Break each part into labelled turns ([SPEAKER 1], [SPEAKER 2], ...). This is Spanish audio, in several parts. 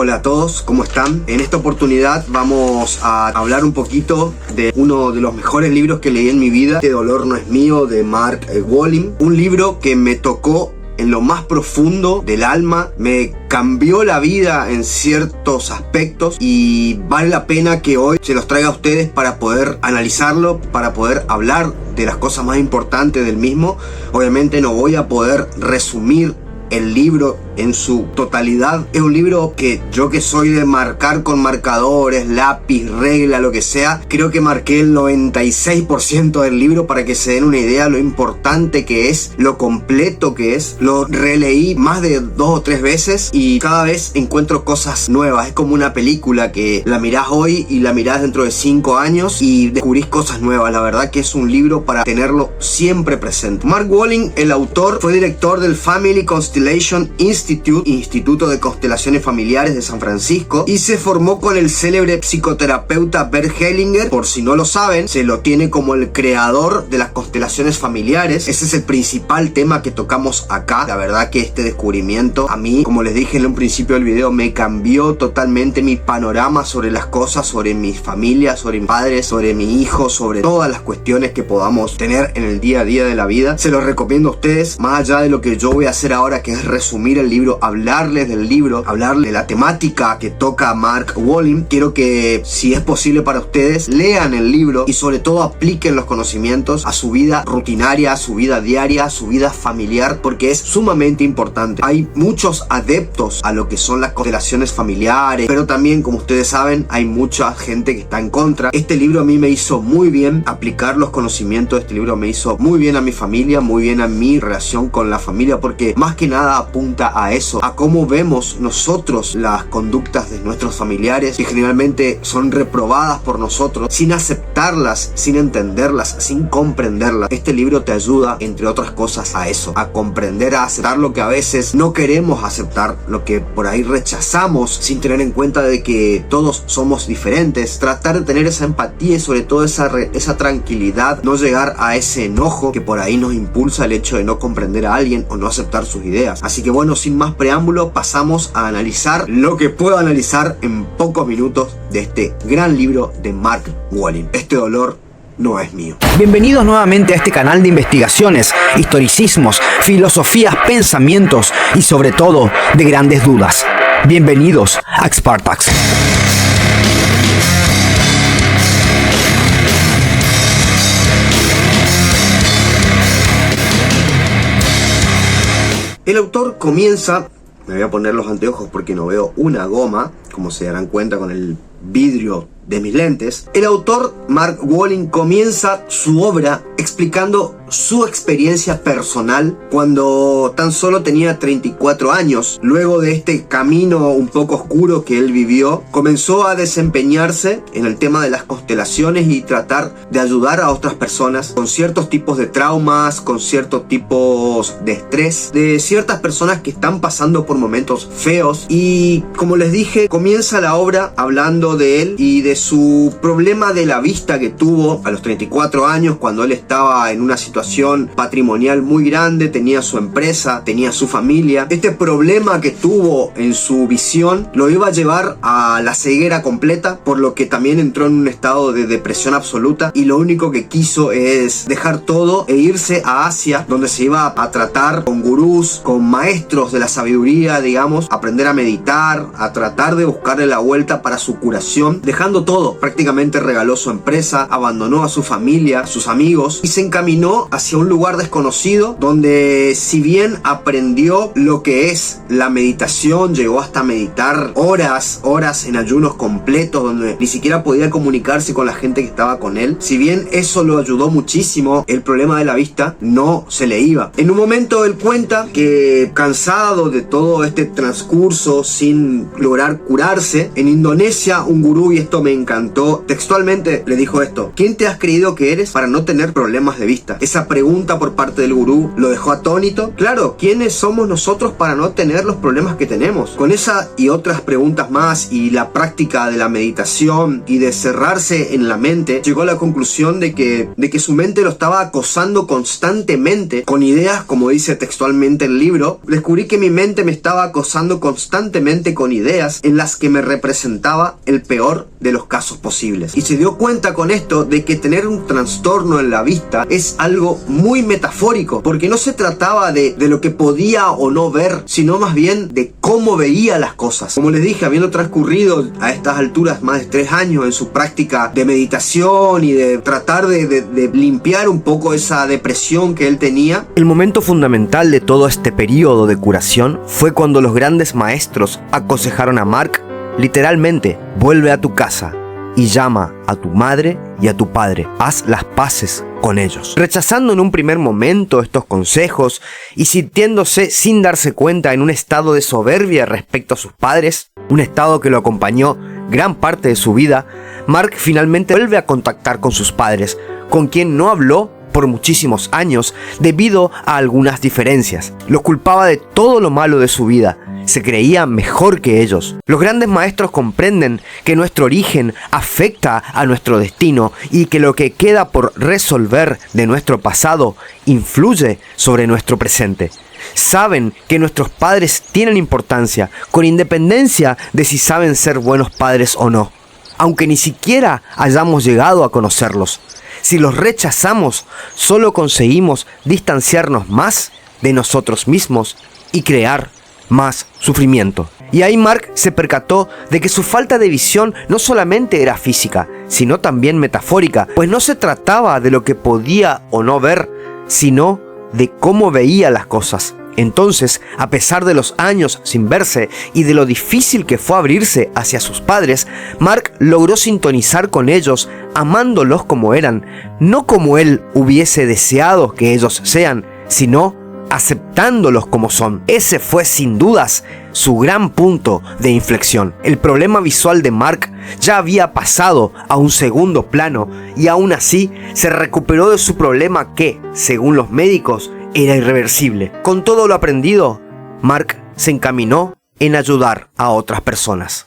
[SPEAKER 1] Hola a todos, ¿cómo están? En esta oportunidad vamos a hablar un poquito de uno de los mejores libros que leí en mi vida. Este dolor no es mío, de Mark Walling. Un libro que me tocó en lo más profundo del alma, me cambió la vida en ciertos aspectos y vale la pena que hoy se los traiga a ustedes para poder analizarlo, para poder hablar de las cosas más importantes del mismo. Obviamente no voy a poder resumir el libro en su totalidad. Es un libro que yo, que soy de marcar con marcadores, lápiz, regla, lo que sea, creo que marqué el 96% del libro para que se den una idea de lo importante que es, lo completo que es. Lo releí más de 2 o 3 veces y cada vez encuentro cosas nuevas. Es como una película que la mirás hoy y la mirás dentro de 5 años y descubrís cosas nuevas. La verdad que es un libro para tenerlo siempre presente. Mark Walling, el autor, fue director del Family Constellation Instituto de Constelaciones Familiares de San Francisco, y se formó con el célebre psicoterapeuta Bert Hellinger. Por si no lo saben, se lo tiene como el creador de las constelaciones familiares. Ese es el principal tema que tocamos acá. La verdad que este descubrimiento a mí, como les dije en un principio del video, me cambió totalmente mi panorama sobre las cosas, sobre mi familia, sobre mi padre, sobre mi hijo, sobre todas las cuestiones que podamos tener en el día a día de la vida. Se los recomiendo a ustedes, más allá de lo que yo voy a hacer ahora, que es resumir el libro, hablarles del libro, hablarles de la temática que toca Mark Walling. Quiero que, si es posible para ustedes, lean el libro y sobre todo apliquen los conocimientos a su vida rutinaria, a su vida diaria, a su vida familiar, porque es sumamente importante. Hay muchos adeptos a lo que son las constelaciones familiares, pero también, como ustedes saben, hay mucha gente que está en contra. Este libro a mí me hizo muy bien aplicar los conocimientos de este libro, me hizo muy bien a mi familia, muy bien a mi relación con la familia, porque más que nada apunta a eso, a cómo vemos nosotros las conductas de nuestros familiares, que generalmente son reprobadas por nosotros, sin aceptarlas, sin entenderlas, sin comprenderlas. Este libro te ayuda, entre otras cosas, a eso, a comprender, a aceptar lo que a veces no queremos aceptar, lo que por ahí rechazamos, sin tener en cuenta de que todos somos diferentes. Tratar de tener esa empatía y sobre todo esa tranquilidad, no llegar a ese enojo que por ahí nos impulsa el hecho de no comprender a alguien o no aceptar sus ideas. Así que bueno, sin más preámbulo, pasamos a analizar lo que puedo analizar en pocos minutos de este gran libro de Mark Walling. Este dolor no es mío.
[SPEAKER 2] Bienvenidos nuevamente a este canal de investigaciones, historicismos, filosofías, pensamientos y sobre todo de grandes dudas. Bienvenidos a Spartax.
[SPEAKER 1] El autor comienza, me voy a poner los anteojos porque no veo una goma, como se darán cuenta con el vidrio de mis lentes. El autor, Mark Walling, comienza su obra explicando su experiencia personal cuando tan solo tenía 34 años. Luego de este camino un poco oscuro que él vivió, comenzó a desempeñarse en el tema de las constelaciones y tratar de ayudar a otras personas con ciertos tipos de traumas, con ciertos tipos de estrés, de ciertas personas que están pasando por momentos feos. Y como les dije, comienza la obra hablando de él y de su problema de la vista que tuvo a los 34 años, cuando él estaba en una situación patrimonial muy grande, tenía su empresa, tenía su familia. Este problema que tuvo en su visión lo iba a llevar a la ceguera completa, por lo que también entró en un estado de depresión absoluta y lo único que quiso es dejar todo e irse a Asia, donde se iba a tratar con gurús, con maestros de la sabiduría, digamos, aprender a meditar, a tratar de buscarle la vuelta para su curación, dejando todo. Prácticamente regaló su empresa, abandonó a su familia, a sus amigos y se encaminó hacia un lugar desconocido, donde si bien aprendió lo que es la meditación, llegó hasta meditar horas en ayunos completos, donde ni siquiera podía comunicarse con la gente que estaba con él. Si bien eso lo ayudó muchísimo, el problema de la vista no se le iba. En un momento él cuenta que, cansado de todo este transcurso sin lograr curarse, en Indonesia un gurú, y esto me encantó, textualmente le dijo esto: ¿quién te has creído que eres para no tener problemas de vista? Es esa pregunta por parte del gurú lo dejó atónito. Claro, ¿quiénes somos nosotros para no tener los problemas que tenemos? Con esa y otras preguntas más y la práctica de la meditación y de cerrarse en la mente, llegó a la conclusión de que su mente lo estaba acosando constantemente con ideas, como dice textualmente el libro. Descubrí que mi mente me estaba acosando constantemente con ideas en las que me representaba el peor de los casos posibles. Y se dio cuenta con esto de que tener un trastorno en la vista es algo muy metafórico, porque no se trataba de lo que podía o no ver, sino más bien de cómo veía las cosas. Como les dije, habiendo transcurrido a estas alturas más de 3 años en su práctica de meditación y de tratar de limpiar un poco esa depresión que él tenía.
[SPEAKER 2] El momento fundamental de todo este periodo de curación fue cuando los grandes maestros aconsejaron a Mark, literalmente, vuelve a tu casa y llama a tu madre y a tu padre. Haz las paces con ellos. Rechazando en un primer momento estos consejos y sintiéndose sin darse cuenta en un estado de soberbia respecto a sus padres, un estado que lo acompañó gran parte de su vida, Mark finalmente vuelve a contactar con sus padres, con quien no habló por muchísimos años debido a algunas diferencias. Los culpaba de todo lo malo de su vida. Se creía mejor que ellos. Los grandes maestros comprenden que nuestro origen afecta a nuestro destino y que lo que queda por resolver de nuestro pasado influye sobre nuestro presente. Saben que nuestros padres tienen importancia, con independencia de si saben ser buenos padres o no, aunque ni siquiera hayamos llegado a conocerlos. Si los rechazamos, solo conseguimos distanciarnos más de nosotros mismos y crear más sufrimiento. Y ahí Mark se percató de que su falta de visión no solamente era física, sino también metafórica, pues no se trataba de lo que podía o no ver, sino de cómo veía las cosas. Entonces, a pesar de los años sin verse y de lo difícil que fue abrirse hacia sus padres, Mark logró sintonizar con ellos, amándolos como eran, no como él hubiese deseado que ellos sean, sino aceptándolos como son. Ese fue sin dudas su gran punto de inflexión. El problema visual de Mark ya había pasado a un segundo plano y aún así se recuperó de su problema que, según los médicos, era irreversible. Con todo lo aprendido, Mark se encaminó en ayudar a otras personas.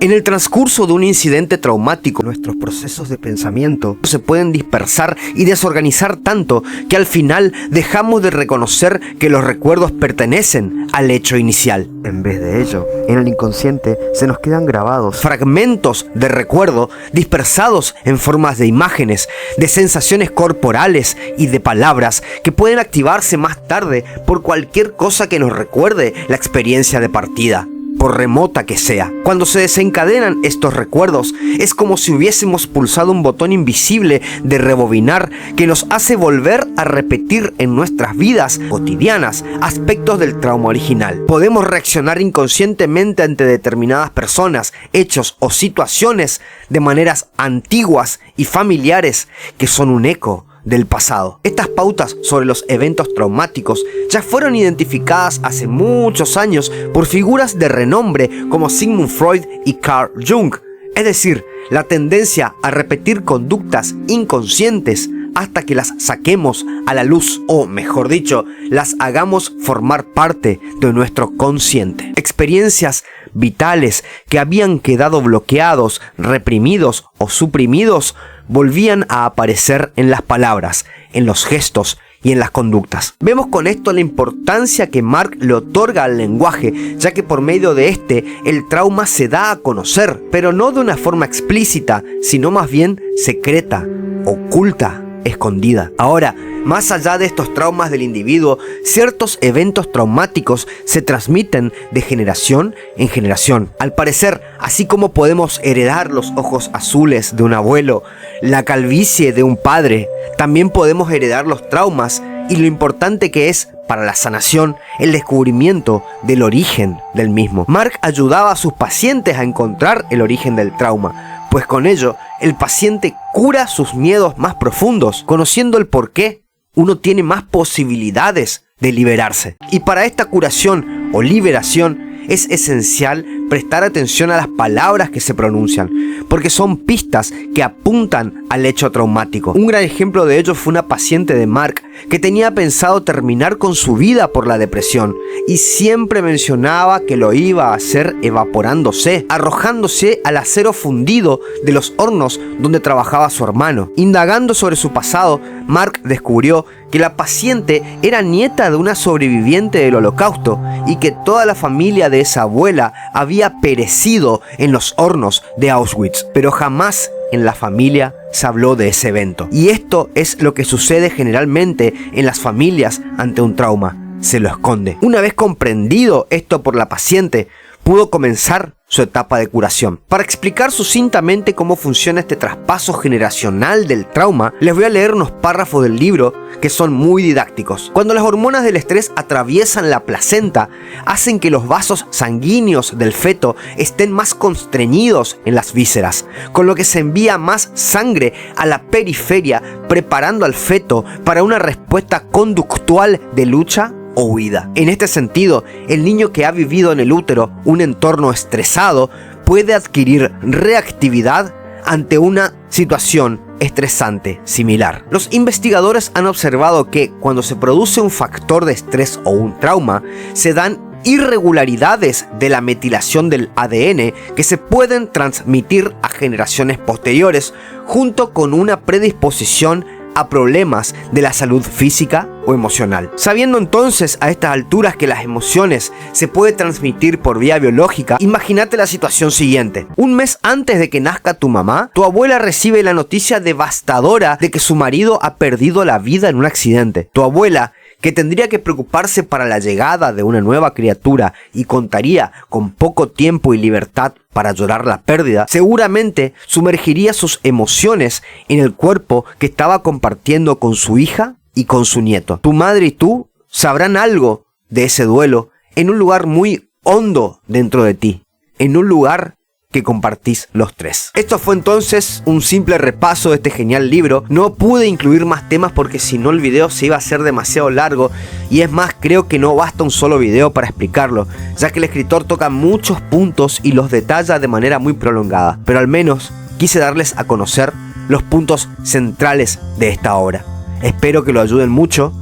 [SPEAKER 2] En el transcurso de un incidente traumático, nuestros procesos de pensamiento se pueden dispersar y desorganizar tanto que al final dejamos de reconocer que los recuerdos pertenecen al hecho inicial. En vez de ello, en el inconsciente se nos quedan grabados fragmentos de recuerdo dispersados en formas de imágenes, de sensaciones corporales y de palabras que pueden activarse más tarde por cualquier cosa que nos recuerde la experiencia de partida, por remota que sea. Cuando se desencadenan estos recuerdos, es como si hubiésemos pulsado un botón invisible de rebobinar que nos hace volver a repetir en nuestras vidas cotidianas aspectos del trauma original. Podemos reaccionar inconscientemente ante determinadas personas, hechos o situaciones de maneras antiguas y familiares que son un eco del pasado. Estas pautas sobre los eventos traumáticos ya fueron identificadas hace muchos años por figuras de renombre como Sigmund Freud y Carl Jung, es decir, la tendencia a repetir conductas inconscientes hasta que las saquemos a la luz, o mejor dicho, las hagamos formar parte de nuestro consciente. Experiencias vitales que habían quedado bloqueados, reprimidos o suprimidos volvían a aparecer en las palabras, en los gestos y en las conductas. Vemos con esto la importancia que Mark le otorga al lenguaje, ya que por medio de este el trauma se da a conocer, pero no de una forma explícita, sino más bien secreta, oculta, escondida. Ahora, más allá de estos traumas del individuo, ciertos eventos traumáticos se transmiten de generación en generación. Al parecer, así como podemos heredar los ojos azules de un abuelo, la calvicie de un padre, también podemos heredar los traumas y lo importante que es para la sanación el descubrimiento del origen del mismo. Mark ayudaba a sus pacientes a encontrar el origen del trauma, pues con ello el paciente cura sus miedos más profundos. Conociendo el porqué, uno tiene más posibilidades de liberarse. Y para esta curación o liberación es esencial prestar atención a las palabras que se pronuncian, porque son pistas que apuntan al hecho traumático. Un gran ejemplo de ello fue una paciente de Mark que tenía pensado terminar con su vida por la depresión y siempre mencionaba que lo iba a hacer evaporándose, arrojándose al acero fundido de los hornos donde trabajaba su hermano. Indagando sobre su pasado, Mark descubrió que la paciente era nieta de una sobreviviente del Holocausto y que toda la familia de esa abuela había perecido en los hornos de Auschwitz, pero jamás en la familia se habló de ese evento. Y esto es lo que sucede generalmente en las familias ante un trauma: se lo esconde. Una vez comprendido esto por la paciente, pudo comenzar su etapa de curación. Para explicar sucintamente cómo funciona este traspaso generacional del trauma, les voy a leer unos párrafos del libro que son muy didácticos. Cuando las hormonas del estrés atraviesan la placenta, hacen que los vasos sanguíneos del feto estén más constreñidos en las vísceras, con lo que se envía más sangre a la periferia, preparando al feto para una respuesta conductual de lucha o huida. En este sentido, el niño que ha vivido en el útero un entorno estresado puede adquirir reactividad ante una situación estresante similar. Los investigadores han observado que cuando se produce un factor de estrés o un trauma, se dan irregularidades de la metilación del ADN que se pueden transmitir a generaciones posteriores, junto con una predisposición a problemas de la salud física o emocional. Sabiendo entonces a estas alturas que las emociones se pueden transmitir por vía biológica, imagínate la situación siguiente. Un mes antes de que nazca tu mamá, tu abuela recibe la noticia devastadora de que su marido ha perdido la vida en un accidente. Tu abuela, que tendría que preocuparse para la llegada de una nueva criatura y contaría con poco tiempo y libertad para llorar la pérdida, seguramente sumergiría sus emociones en el cuerpo que estaba compartiendo con su hija y con su nieto. Tu madre y tú sabrán algo de ese duelo en un lugar muy hondo dentro de ti, en un lugar que compartís los tres. Esto fue entonces un simple repaso de este genial libro. No pude incluir más temas porque si no el video se iba a hacer demasiado largo, y es más, creo que no basta un solo video para explicarlo, ya que el escritor toca muchos puntos y los detalla de manera muy prolongada, pero al menos quise darles a conocer los puntos centrales de esta obra. Espero que lo ayuden mucho,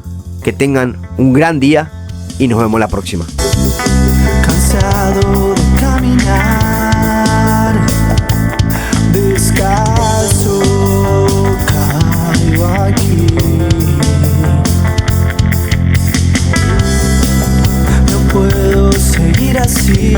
[SPEAKER 2] que tengan un gran día y nos vemos la próxima.
[SPEAKER 3] Cansado de caminar, descalzo, caigo aquí. No puedo seguir así.